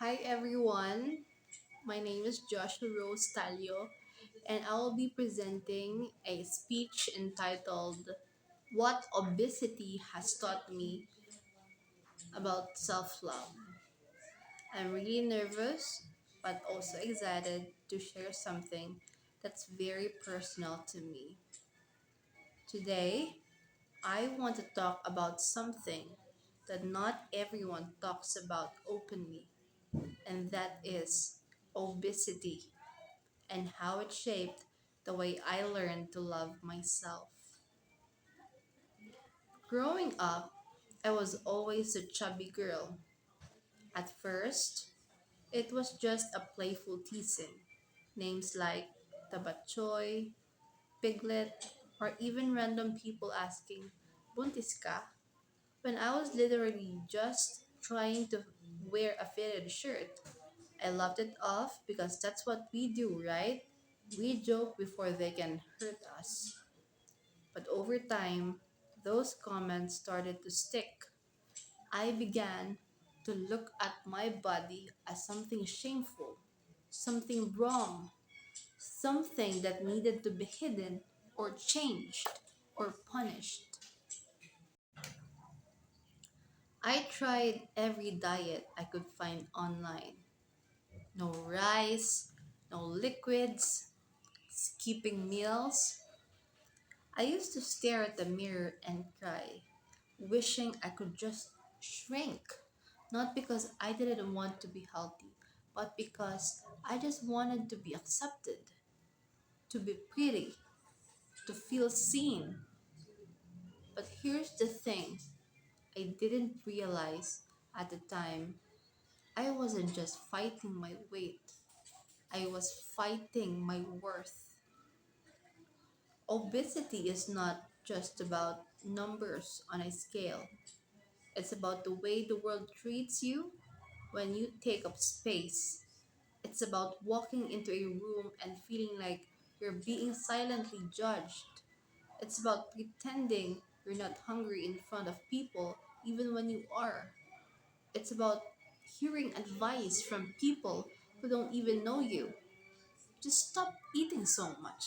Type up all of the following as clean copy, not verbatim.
Hi everyone, my name is Jasshiel Rose Tallo, and I will be presenting a speech entitled What Obesity Has Taught Me About Self Love. I'm really nervous but also excited to share something that's very personal to me. Today, I want to talk about something that not everyone talks about openly, and that is obesity and how it shaped the way I learned to love myself. Growing up, I was always a chubby girl. At first, it was just a playful teasing. Names like Tabachoy, Piglet, or even random people asking, Buntis ka? When I was literally just trying to wear a fitted shirt. I laughed it off because that's what we do, right? We joke before they can hurt us. But over time, those comments started to stick. I began to look at my body as something shameful, something wrong, something that needed to be hidden or changed or punished. I tried every diet I could find online. No rice, no liquids, skipping meals. I used to stare at the mirror and cry, wishing I could just shrink. Not because I didn't want to be healthy, but because I just wanted to be accepted, to be pretty, to feel seen. But here's the thing I didn't realize at the time I wasn't just fighting my weight, I was fighting my worth. Obesity is not just about numbers on a scale. It's about the way the world treats you when you take up space. It's about walking into a room and feeling like you're being silently judged. It's about pretending you're not hungry in front of people even when you are. It's about hearing advice from people who don't even know you. Just stop eating so much.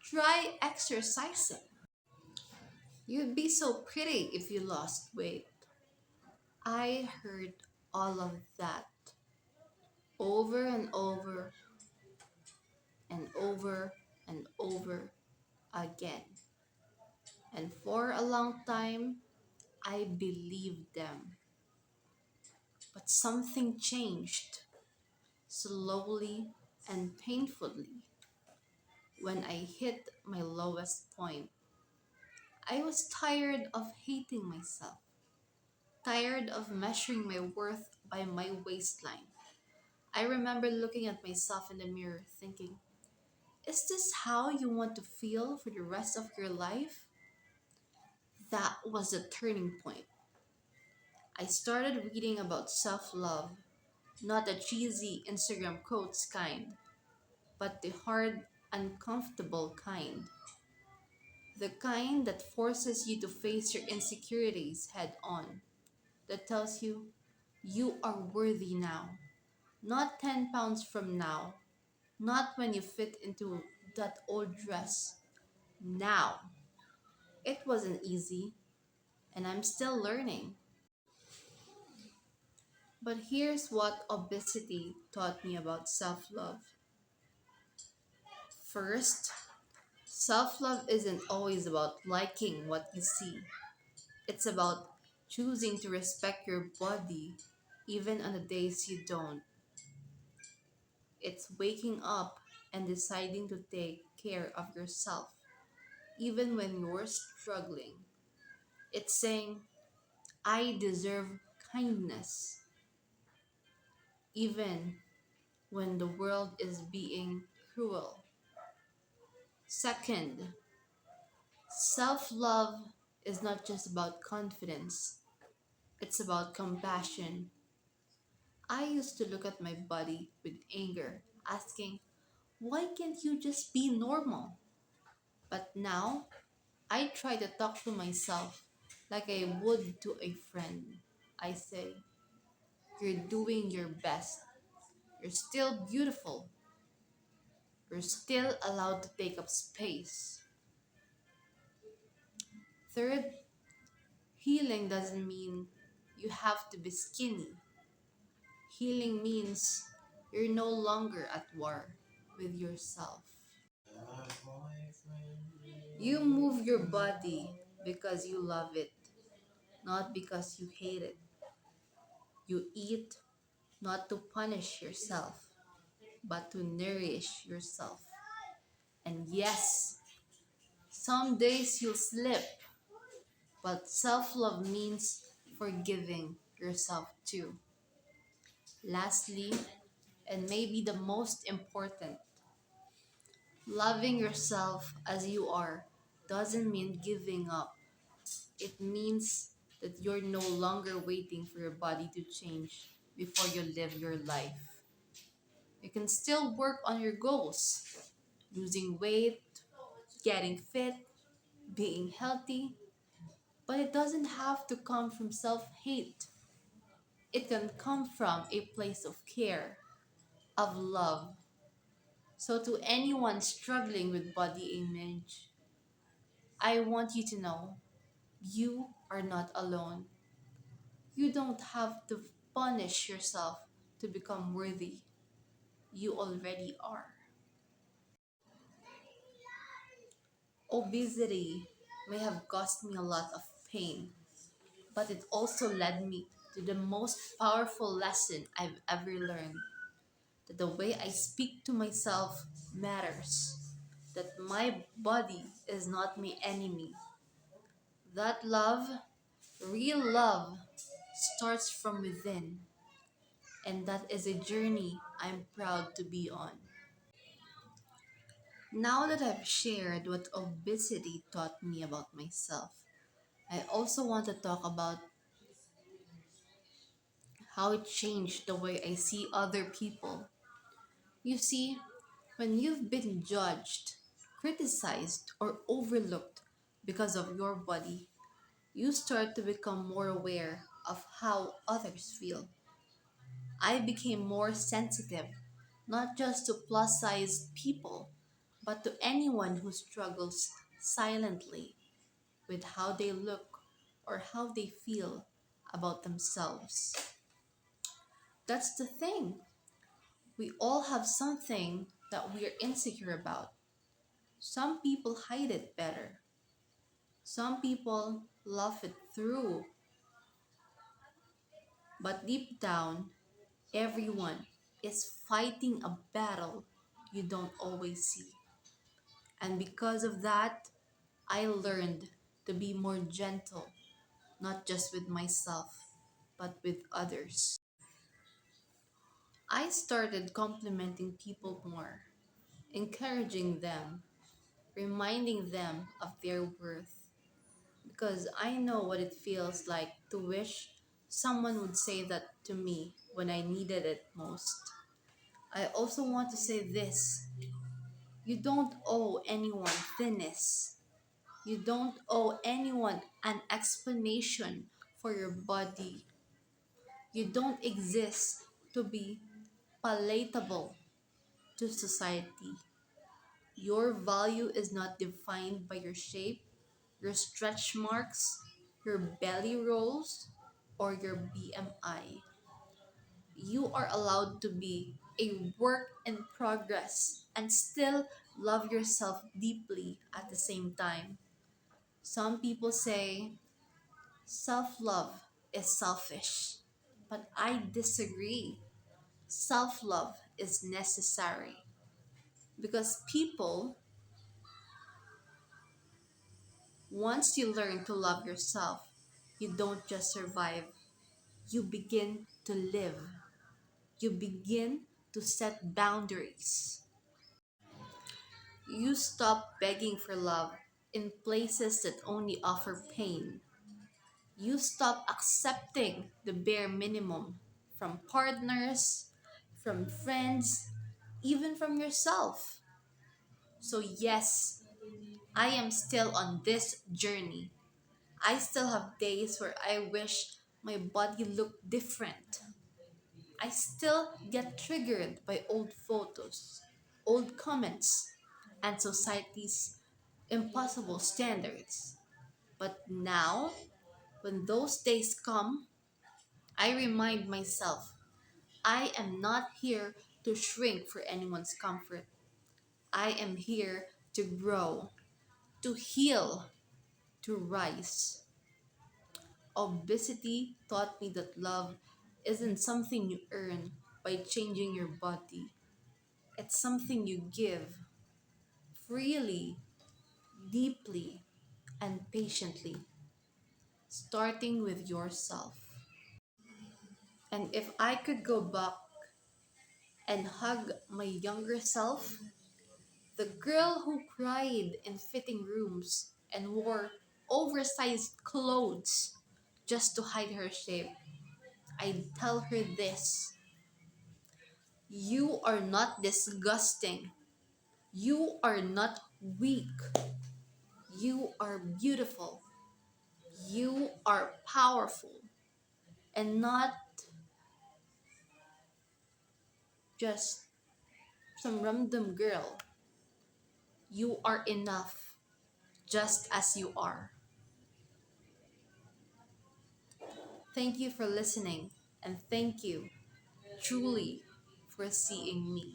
Try exercising. You'd be so pretty if you lost weight. I heard all of that over and over and over and over again. And for a long time, I believed them. But something changed slowly and painfully when I hit my lowest point. I was tired of hating myself, tired of measuring my worth by my waistline. I remember looking at myself in the mirror thinking, is this how you want to feel for the rest of your life? That was a turning point. I started reading about self love, not the cheesy Instagram quotes kind, but the hard, uncomfortable kind. The kind that forces you to face your insecurities head on, that tells you, you are worthy now, not 10 pounds from now, not when you fit into that old dress, now. It wasn't easy, and I'm still learning. But here's what obesity taught me about self love. First, self love isn't always about liking what you see, it's about choosing to respect your body even on the days you don't. It's waking up and deciding to take care of yourself even when you're struggling. It's saying, I deserve kindness even when the world is being cruel. Second, self love is not just about confidence, it's about compassion. I used to look at my body with anger, asking, why can't you just be normal? But now, I try to talk to myself like I would to a friend. I say, You're doing your best. You're still beautiful. You're still allowed to take up space. Third, healing doesn't mean you have to be skinny. Healing means you're no longer at war with yourself. You move your body because you love it, not because you hate it. You eat not to punish yourself, but to nourish yourself. And yes, some days you'll slip, but self love means forgiving yourself too. Lastly, and maybe the most important, loving yourself as you are doesn't mean giving up. It means that you're no longer waiting for your body to change before you live your life. You can still work on your goals, losing weight, getting fit, being healthy, but it doesn't have to come from self hate. It can come from a place of care, of love. So, to anyone struggling with body image, I want you to know you are not alone. You don't have to punish yourself to become worthy. You already are. Obesity may have caused me a lot of pain, but it also led me to the most powerful lesson I've ever learned, that the way I speak to myself matters, that my body is not my enemy, that love, real love, starts from within, and that is a journey I'm proud to be on. Now that I've shared what obesity taught me about myself, I also want to talk about how it changed the way I see other people. You see, when you've been judged, criticized, or overlooked because of your body, you start to become more aware of how others feel. I became more sensitive, not just to plus size people, but to anyone who struggles silently with how they look or how they feel about themselves. That's the thing. We all have something that we're insecure about. Some people hide it better. Some people laugh it through. But deep down, everyone is fighting a battle you don't always see. And because of that, I learned to be more gentle, not just with myself, but with others. I started complimenting people more, encouraging them, reminding them of their worth. Because I know what it feels like to wish someone would say that to me when I needed it most. I also want to say this: you don't owe anyone thinness. You don't owe anyone an explanation for your body. You don't exist to be palatable to society. Your value is not defined by your shape, your stretch marks, your belly rolls, or your BMI. You are allowed to be a work in progress and still love yourself deeply at the same time. Some people say self love is selfish, but I disagree. Self love is necessary because people, once you learn to love yourself, you don't just survive, you begin to live. You begin to set boundaries. You stop begging for love in places that only offer pain. You stop accepting the bare minimum from partners, from friends, even from yourself. So, yes, I am still on this journey. I still have days where I wish my body looked different. I still get triggered by old photos, old comments, and society's impossible standards. But now, when those days come, I remind myself I am not here to shrink for anyone's comfort. I am here to grow, to heal, to rise. Obesity taught me that love isn't something you earn by changing your body. It's something you give freely, deeply, and patiently, starting with yourself. And if I could go back and hug my younger self, the girl who cried in fitting rooms and wore oversized clothes just to hide her shape, I'd tell her this: you are not disgusting. You are not weak. You are beautiful. You are powerful. And not just some random girl. You are enough just as you are. Thank you for listening, and thank you truly for seeing me.